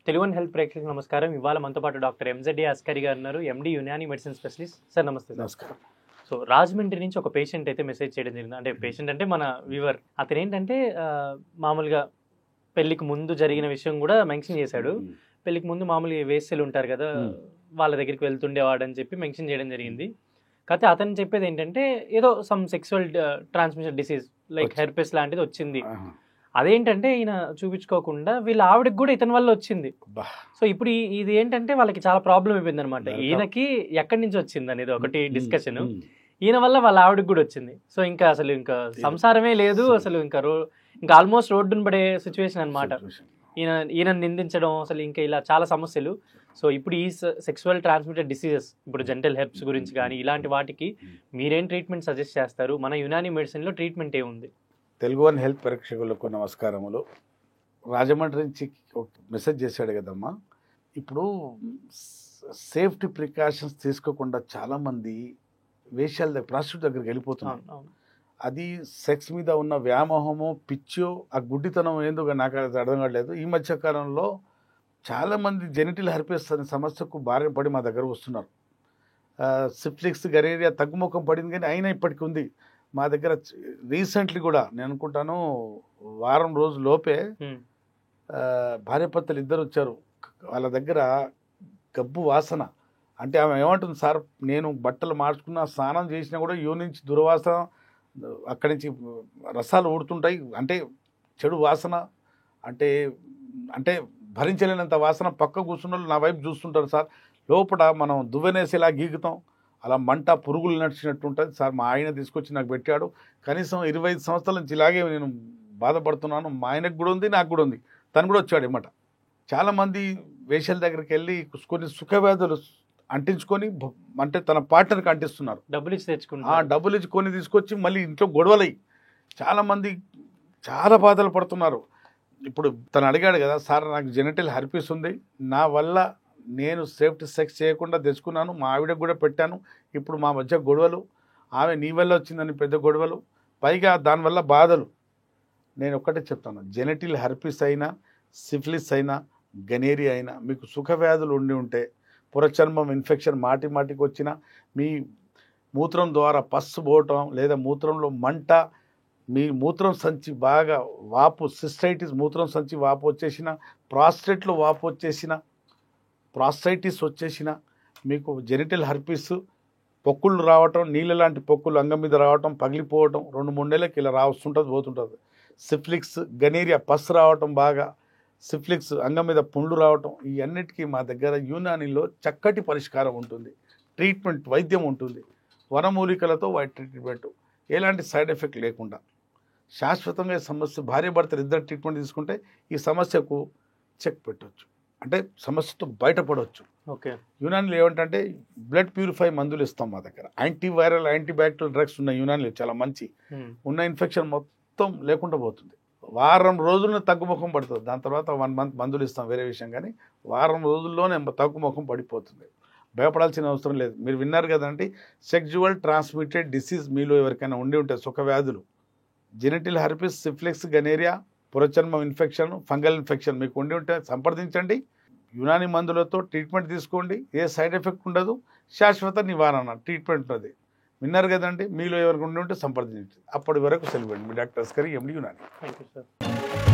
Telugu health ప్రేక్షకులకు నమస్కారం. ఇవాళ మనతో పాటు డాక్టర్ ఎంజెడ్ఏ అస్కారి గారు ఉన్నారు, ఎండి యునాని మెడిసిన్ స్పెషలిస్ట్. సార్ నమస్తే. నమస్కారం. సో రాజమండ్రి నుంచి ఒక పేషెంట్ అయితే మెసేజ్ చేయడం జరిగింది. అంటే పేషెంట్ అంటే మన వ్యూవర్. అతను ఏంటంటే మామూలుగా పెళ్లికి ముందు జరిగిన విషయం కూడా మెన్షన్ చేశాడు. పెళ్లికి ముందు మామూలుగా వేసెలు ఉంటారు కదా, వాళ్ళ దగ్గరికి వెళ్తుండేవాడు అని చెప్పి మెన్షన్ చేయడం జరిగింది. కాకపోతే అతను చెప్పేది ఏంటంటే ఏదో some sexual transmission disease like herpes లాంటిది వచ్చింది. అదేంటంటే ఈయన చూపించుకోకుండా వీళ్ళ ఆవిడకి కూడా ఇతని వల్ల వచ్చింది. సో ఇప్పుడు ఇది ఏంటంటే వాళ్ళకి చాలా ప్రాబ్లం అయిపోయింది అనమాట. ఈయనకి ఎక్కడి నుంచి వచ్చింది అనేది ఒకటి డిస్కషన్, ఈయన వల్ల వాళ్ళ ఆవిడకి కూడా వచ్చింది. సో ఇంకా అసలు ఇంకా సంసారమే లేదు, అసలు ఇంకా ఇంకా ఆల్మోస్ట్ రోడ్డును పడే సిచ్యువేషన్ అనమాట. ఈయన నిందించడం, అసలు ఇంకా ఇలా చాలా సమస్యలు. సో ఇప్పుడు ఈ సెక్సువల్ ట్రాన్స్మిటెడ్ డిసీజెస్, ఇప్పుడు జెంటల్ హెర్బ్స్ గురించి కానీ ఇలాంటి వాటికి మీరేం ట్రీట్మెంట్ సజెస్ట్ చేస్తారు? మన యునాని మెడిసిన్లో ట్రీట్మెంట్ ఏముంది? తెలుగు వన్ హెల్త్ ప్రేక్షకులకు నమస్కారములు. రాజమండ్రి నుంచి ఒక మెసేజ్ చేశాడు కదమ్మా. ఇప్పుడు సేఫ్టీ ప్రికాషన్స్ తీసుకోకుండా చాలామంది వేషాల దగ్గర, ప్రాస్టిట్యూట్ దగ్గరికి వెళ్ళిపోతున్నారు. అది సెక్స్ మీద ఉన్న వ్యామోహము, పిచ్చో, ఆ గుడ్డితనం ఏందో నాకు అది అర్థం కావట్లేదు. ఈ మధ్య కాలంలో చాలామంది జెనిటల్ హెర్పెస్ అనే సమస్యకు బారిన పడి మా దగ్గర వస్తున్నారు. సిఫిలిస్, గనేరియా తగ్గుముఖం పడింది, కానీ అయినా ఇప్పటికి ఉంది. మా దగ్గర రీసెంట్లీ కూడా నేను అనుకుంటాను వారం రోజుల లోపే భార్యాభర్తలు ఇద్దరు వచ్చారు. వాళ్ళ దగ్గర గబ్బు వాసన. అంటే ఆమె ఏమంటుంది, సార్ నేను బట్టలు మార్చుకున్నా, స్నానం చేసినా కూడా నుంచి దుర్వాసన, అక్కడి నుంచి రసాలు ఊడుతుంటాయి. అంటే చెడు వాసన, అంటే అంటే భరించలేనంత వాసన. పక్క కూర్చున్న వాళ్ళు నా వైపు చూస్తుంటారు. సార్ లోపల మనం దువ్వెనేసేలా గీకుతాం, అలా మంట పురుగులు నడిచినట్టు ఉంటుంది సార్. మా ఆయన తీసుకొచ్చి నాకు పెట్టాడు. కనీసం 25 సంవత్సరాల నుంచి ఇలాగే నేను బాధపడుతున్నాను. మా ఆయనకు కూడా ఉంది, నాకు కూడా ఉంది. తను కూడా వచ్చాడు ఏమాట. చాలామంది వేషాల దగ్గరికి వెళ్ళి కొన్ని సుఖవ్యాధులు అంటించుకొని, అంటే తన పార్ట్నర్కి అంటిస్తున్నారు. డబ్బులు ఇచ్చి తెచ్చుకున్నారు. డబ్బులు ఇచ్చి కొని తీసుకొచ్చి మళ్ళీ ఇంట్లో గొడవలయ్యి చాలామంది చాలా బాధలు పడుతున్నారు. ఇప్పుడు తను అడిగాడు కదా, సార్ నాకు జెనిటల్ హెర్పెస్ ఉంది, నా వల్ల నేను సేఫ్టీ సెక్స్ చేయకుండా తెచ్చుకున్నాను, మా ఆవిడకు కూడా పెట్టాను, ఇప్పుడు మా మధ్య గొడవలు, ఆమె నీ వల్ల వచ్చిందని పెద్ద గొడవలు, పైగా దానివల్ల బాధలు. నేను ఒక్కటే చెప్తాను, జెనిటల్ హెర్పెస్ అయినా, సిఫిలిస్ అయినా, గనేరియా అయినా మీకు సుఖవ్యాధులు ఉండి ఉంటే, పురచర్మం ఇన్ఫెక్షన్ మాటికి వచ్చినా, మీ మూత్రం ద్వారా పస్సు పోవటం, లేదా మూత్రంలో మంట, మీ మూత్రం సంచి బాగా వాపు, సిస్టైటిస్ మూత్రం సంచి వాపు వచ్చేసిన, ప్రాస్టేట్లో వాపు వచ్చేసిన, ప్రాస్టైటిస్ వచ్చేసిన, మీకు జెనిటల్ హెర్పెస్, పొక్కుళ్ళు రావటం, నీళ్ళ లాంటి పొక్కులు అంగం మీద రావటం, పగిలిపోవటం, 2-3 నెలలకి ఇలా రాస్తుంటుంది పోతుంటుంది. సిఫిలిక్స్, గనేరియా పస్సు రావటం, బాగా సిఫిలిక్స్ అంగం మీద పుండ్లు రావటం, ఈ అన్నిటికీ మా దగ్గర యునానిలో చక్కటి పరిష్కారం ఉంటుంది. ట్రీట్మెంట్, వైద్యం ఉంటుంది. వనమూలికలతో వాటి ట్రీట్మెంట్, ఎలాంటి సైడ్ ఎఫెక్ట్ లేకుండా శాశ్వతంగా ఈ సమస్య, భార్యాభర్తలు ఇద్దరు ట్రీట్మెంట్ తీసుకుంటే ఈ సమస్యకు చెక్ పెట్టవచ్చు, అంటే సమస్యతో బయటపడవచ్చు. ఓకే. యునానిలో ఏమంటే బ్లడ్ ప్యూరిఫై మందులు ఇస్తాం మా దగ్గర. యాంటీవైరల్, యాంటీబ్యాక్టీరియల్ డ్రగ్స్ ఉన్న యునానిలో చాలా మంచి, ఉన్న ఇన్ఫెక్షన్ మొత్తం లేకుండా పోతుంది. వారం రోజుల్లో తగ్గుముఖం పడుతుంది. దాని తర్వాత 1 మంత్ మందులు ఇస్తాం, వేరే విషయం. కానీ వారం రోజుల్లోనే తగ్గుముఖం పడిపోతుంది. భయపడాల్సిన అవసరం లేదు. మీరు విన్నారు కదండి, సెక్సువల్ ట్రాన్స్మిటెడ్ డిసీజ్ మీలో ఎవరికైనా ఉండి ఉంటే, సుఖవ్యాధులు, జెనిటల్ హెర్పెస్, సిఫిలిస్, గనేరియా, పురచర్మం ఇన్ఫెక్షన్, ఫంగల్ ఇన్ఫెక్షన్ మీకు ఉండి ఉంటే సంప్రదించండి. యునాని మందులతో ట్రీట్మెంట్ తీసుకోండి. ఏ సైడ్ ఎఫెక్ట్ ఉండదు, శాశ్వత నివారణ ట్రీట్మెంట్ ఉన్నది. విన్నారు కదండి, మీలో ఎవరికి ఉండి ఉంటే సంప్రదించండి. అప్పటి వరకు సెలవు. మీ doctor Askari, MD Unani. Thank you sir.